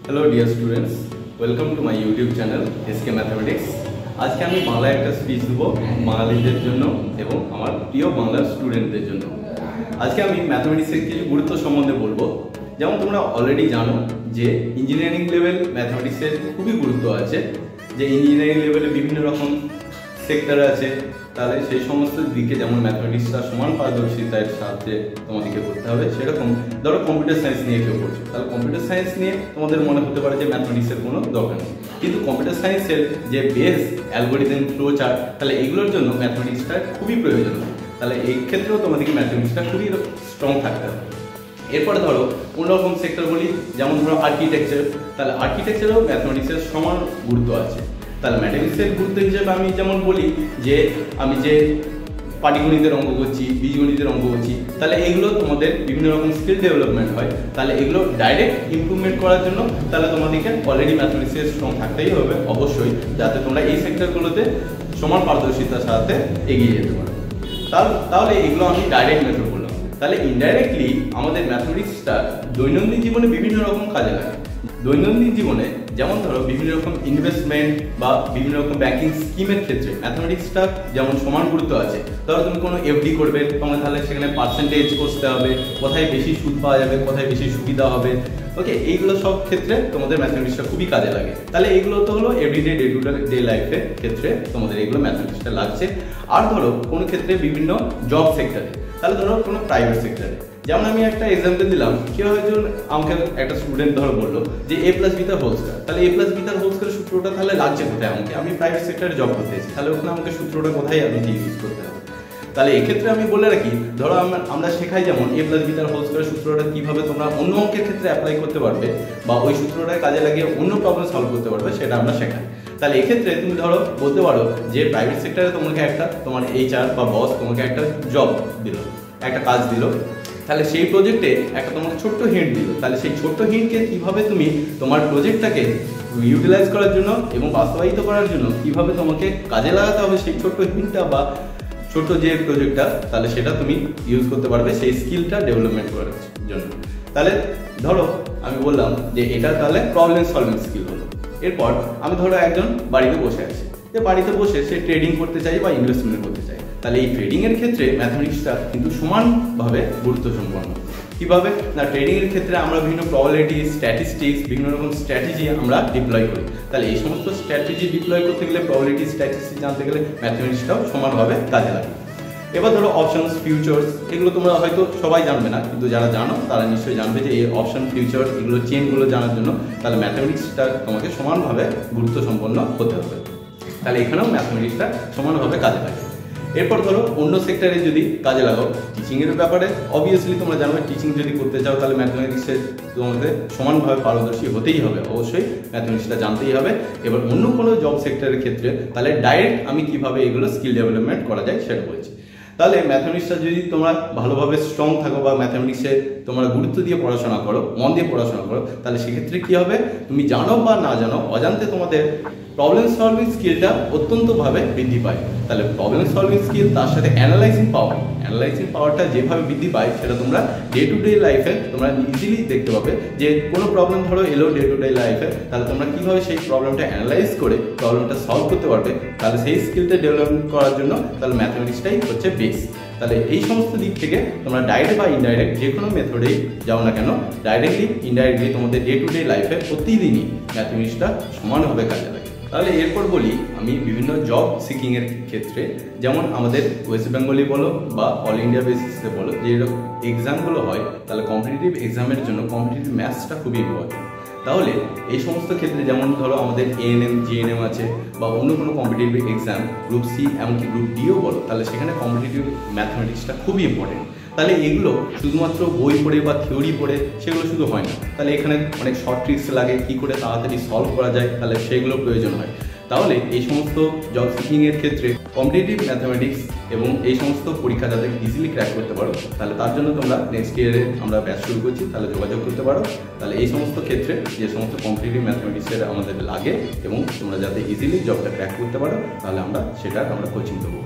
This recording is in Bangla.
Hello dear students, welcome to my YouTube channel SK mathematics. আজকে আমি বাংলায় একটা স্পিচ দেবো বাঙালিদের জন্য এবং আমার প্রিয় বাংলার স্টুডেন্টদের জন্য। আজকে আমি ম্যাথামেটিক্সের কিছু গুরুত্ব সম্বন্ধে বলবো। যেমন তোমরা অলরেডি জানো যে ইঞ্জিনিয়ারিং লেভেল ম্যাথামেটিক্সের খুবই গুরুত্ব আছে, যে ইঞ্জিনিয়ারিং লেভেলে বিভিন্ন রকম সেক্টর আছে। তাহলে সেই সমস্ত দিকে যেমন ম্যাথমেটিক্সটা সমান পারদর্শিতার সাথে তোমাদেরকে করতে হবে, সেরকম ধরো কম্পিউটার সায়েন্স নিয়ে কেউ করছো, তাহলে কম্পিউটার সায়েন্স নিয়ে তোমাদের মনে হতে পারে যে ম্যাথমেটিক্সের কোনো দরকার নেই, কিন্তু কম্পিউটার সায়েন্সের যে বেস অ্যালগোরিদম, ফ্লো চার্ট, তাহলে এগুলোর জন্য ম্যাথমেটিক্সটা খুবই প্রয়োজন। তাহলে এই ক্ষেত্রেও তোমাদেরকে ম্যাথমেটিক্সটা খুবই স্ট্রং থাকতে হবে। এরপরে ধরো অন্যরকম সেক্টর বলি, যেমন ধরো আর্কিটেকচার, তাহলে আর্কিটেকচারেও ম্যাথমেটিক্সের সমান গুরুত্ব আছে। তাহলে ম্যাথমেটিক্সের গুরুত্ব হিসেবে আমি যেমন বলি যে আমি যে পাটিগণিতের অঙ্ক করছি, বীজগণিতের অঙ্ক করছি, তাহলে এগুলো তোমাদের বিভিন্ন রকম স্কিল ডেভেলপমেন্ট হয়। তাহলে এগুলো ডাইরেক্ট ইমপ্রুভমেন্ট করার জন্য তাহলে তোমাদেরকে অলরেডি ম্যাথমেটিক্সের স্ট্রং থাকতেই হবে অবশ্যই, যাতে তোমরা এই সেক্টরগুলোতে সমান পারদর্শিতার সাথে এগিয়ে যেতে পারো। তাহলে এগুলো আমি ডাইরেক্ট মেথড বললাম। তাহলে ইনডাইরেক্টলি আমাদের ম্যাথমেটিক্সটা দৈনন্দিন জীবনে বিভিন্ন রকম কাজে লাগে। দৈনন্দিন জীবনে যেমন ধরো বিভিন্ন রকম ইনভেস্টমেন্ট বা বিভিন্ন রকম ব্যাংকিং স্কিমের ক্ষেত্রে ম্যাথমেটিক্সটা যেমন সমান গুরুত্ব আছে। ধরো তুমি কোনো এফডি করবে, তোমার তাহলে সেখানে পার্সেন্টেজ করতে হবে, কোথায় বেশি সুদ পাওয়া যাবে, কোথায় বেশি সুবিধা হবে। ওকে, এইগুলো সব ক্ষেত্রে তোমাদের ম্যাথমেটিক্সটা খুবই কাজে লাগে। তাহলে এইগুলো তো হলো এভরিডে ডে টু ডে লাইফের ক্ষেত্রে তোমাদের এগুলো ম্যাথমেটিক্সটা লাগছে। আর ধরো কোনো ক্ষেত্রে বিভিন্ন জব সেক্টরে, তাহলে ধরো কোনো প্রাইভেট সেক্টরে, যেমন আমি একটা এক্সাম্পল দিলাম, কেউ হয়তো আমাকে একটা স্টুডেন্ট ধরো বললো যে a + b তার হোল স্কয়ার, তাহলে a + b তার হোল স্কয়ার সূত্রটা তাহলে লাগছে কোথায় আমাকে, আমি প্রাইভেট সেক্টরে জব করতে চাইছি, তাহলে ওখানে আমাকে সূত্রটা কোথায় আমাকে ইউজ করতে হবে। তাহলে এক্ষেত্রে আমি বলে রাখি, ধরো আমরা শেখাই যেমন a + b তার হোল স্কয়ার সূত্রটা কিভাবে তোমরা অন্য অঙ্কের ক্ষেত্রে অ্যাপ্লাই করতে পারবে বা ওই সূত্রটা কাজে লাগিয়ে অন্য প্রবলেম সলভ করতে পারবে, সেটা আমরা শেখাই। তাহলে এক্ষেত্রে তুমি ধরো বলতে পারো যে প্রাইভেট সেক্টরে তোমাকে একটা তোমার HR বা বস তোমাকে একটা জব দিল, একটা কাজ দিল, তাহলে সেই প্রজেক্টে একটা তোমাকে ছোট্ট হিন্ট দিল। তাহলে সেই ছোট্ট হিন্টকে কীভাবে তুমি তোমার প্রজেক্টটাকে ইউটিলাইজ করার জন্য এবং বাস্তবায়িত করার জন্য কীভাবে তোমাকে কাজে লাগাতে হবে সেই ছোট্ট হিন্টটা বা ছোট্ট যে প্রজেক্টটা, তাহলে সেটা তুমি ইউজ করতে পারবে সেই স্কিলটা ডেভেলপমেন্ট করার জন্য। তাহলে ধরো আমি বললাম যে এটা তাহলে প্রবলেম সলভিং স্কিল হলো। এরপর আমি ধরো একজন বাড়িতে বসে আছে, যে বাড়িতে বসে সে ট্রেডিং করতে চাই বা ইনভেস্টমেন্ট করতে চায়, তাহলে এই ট্রেডিংয়ের ক্ষেত্রে ম্যাথমেটিক্সটা কিন্তু সমানভাবে গুরুত্ব সম্পন্ন। কীভাবে না, ট্রেডিংয়ের ক্ষেত্রে আমরা বিভিন্ন প্রবাবিলিটি, স্ট্যাটিস্টিক্স, বিভিন্ন রকম স্ট্র্যাটেজি আমরা ডিপ্লয় করি। তাহলে এই সমস্ত স্ট্র্যাটেজি ডিপ্লয় করতে গেলে, প্রবাবিলিটি, স্ট্যাটিস্টিক্স জানতে গেলে ম্যাথমেটিক্সটাও সমানভাবে কাজে লাগে। এবার ধরো অপশনস, ফিউচার্স, এগুলো তোমরা হয়তো সবাই জানবে না, কিন্তু যারা জানো তারা নিশ্চয়ই জানবে যে এই অপশন, ফিউচার, এগুলো চেনগুলো জানার জন্য তাহলে ম্যাথমেটিক্সটা তোমাকে সমানভাবে গুরুত্ব সম্পন্ন হতে হবে। তাহলে এখানেও ম্যাথমেটিক্সটা সমানভাবে কাজে লাগে। এরপর ধরো অন্য সেক্টরে যদি কাজে লাগাও, টিচিংয়ের ব্যাপারে অবভিয়াসলি তোমরা জানবে, টিচিং যদি করতে চাও তাহলে ম্যাথমেটিক্সে তোমাদের সমানভাবে পারদর্শী হতেই হবে, অবশ্যই ম্যাথমেটিক্সটা জানতেই হবে। এবার অন্য কোনো জব সেক্টরের ক্ষেত্রে তাহলে ডাইরেক্ট আমি কিভাবে এগুলো স্কিল ডেভেলপমেন্ট করা যায় সেটা বলছি। তাহলে ম্যাথমেটিক্সটা যদি তোমরা ভালোভাবে স্ট্রং থাকো বা ম্যাথমেটিক্সে তোমরা গুরুত্ব দিয়ে পড়াশোনা করো, মন দিয়ে পড়াশোনা করো, তাহলে সেক্ষেত্রে কী হবে, তুমি জানো বা না জানো অজান্তে তোমাদের প্রবলেম সলভিং স্কিলটা অত্যন্তভাবে বৃদ্ধি পায়। তাহলে প্রবলেম সলভিং স্কিল তার সাথে অ্যানালাইজিং পাওয়ারটা যেভাবে বৃদ্ধি পায় সেটা তোমরা ডে টু ডে লাইফে তোমরা ইজিলি দেখতে পাবে। যে কোনো প্রবলেম ধরো এলো ডে টু ডে লাইফে, তাহলে তোমরা কীভাবে সেই প্রবলেমটা অ্যানালাইজ করে প্রবলেমটা সলভ করতে পারবে, তাহলে সেই স্কিলটা ডেভেলপমেন্ট করার জন্য তাহলে ম্যাথমেটিক্সটাই হচ্ছে বেস। তাহলে এই সমস্ত দিক থেকে তোমরা ডাইরেক্ট বা ইনডাইরেক্ট যে কোনো মেথডেই যাও না কেন, ডাইরেক্টলি ইনডাইরেক্টলি তোমাদের ডে টু ডে লাইফে প্রতিদিনই ম্যাথমেটিক্সটা সমানভাবে কাজে লাগে। তাহলে এরপর বলি আমি বিভিন্ন জব সিকিংয়ের ক্ষেত্রে, যেমন আমাদের ওয়েস্ট বেঙ্গলি বলো বা অল ইন্ডিয়া বেসিসে বলো, যে এক্সামগুলো হয়, তাহলে কম্পিটিটিভ এক্সামের জন্য কম্পিটিটিভ ম্যাথসটা খুবই ইম্পর্টেন্ট। তাহলে এই সমস্ত ক্ষেত্রে যেমন ধরো আমাদের ANM, GNM আছে বা অন্য কোনো কম্পিটিটিভ এক্সাম, গ্রুপ C এমনকি গ্রুপ Dও বলো, তাহলে সেখানে কম্পিটিটিভ ম্যাথমেটিক্সটা খুবই ইম্পর্টেন্ট। তাহলে এগুলো শুধুমাত্র বই পড়ে বা থিওরি পড়ে সেগুলো শুধু হয় না, তাহলে এখানে অনেক শর্ট ট্রিক্স লাগে, কী করে তাড়াতাড়ি সলভ করা যায়, তাহলে সেগুলো প্রয়োজন হয়। তাহলে এই সমস্ত জব সিকিংয়ের ক্ষেত্রে কম্পিটিটিভ ম্যাথমেটিক্স এবং এই সমস্ত পরীক্ষা যাতে ইজিলি ক্র্যাক করতে পারো, তাহলে তার জন্য তোমরা নেক্সট ইয়ারে আমরা ব্যাচ শুরু করছি, তাহলে যোগাযোগ করতে পারো। তাহলে এই সমস্ত ক্ষেত্রে যে সমস্ত কম্পিটিটিভ ম্যাথমেটিক্সের আমাদের লাগে এবং তোমরা যাতে ইজিলি জবটা ক্র্যাক করতে পারো, তাহলে আমরা কোচিং দেবো।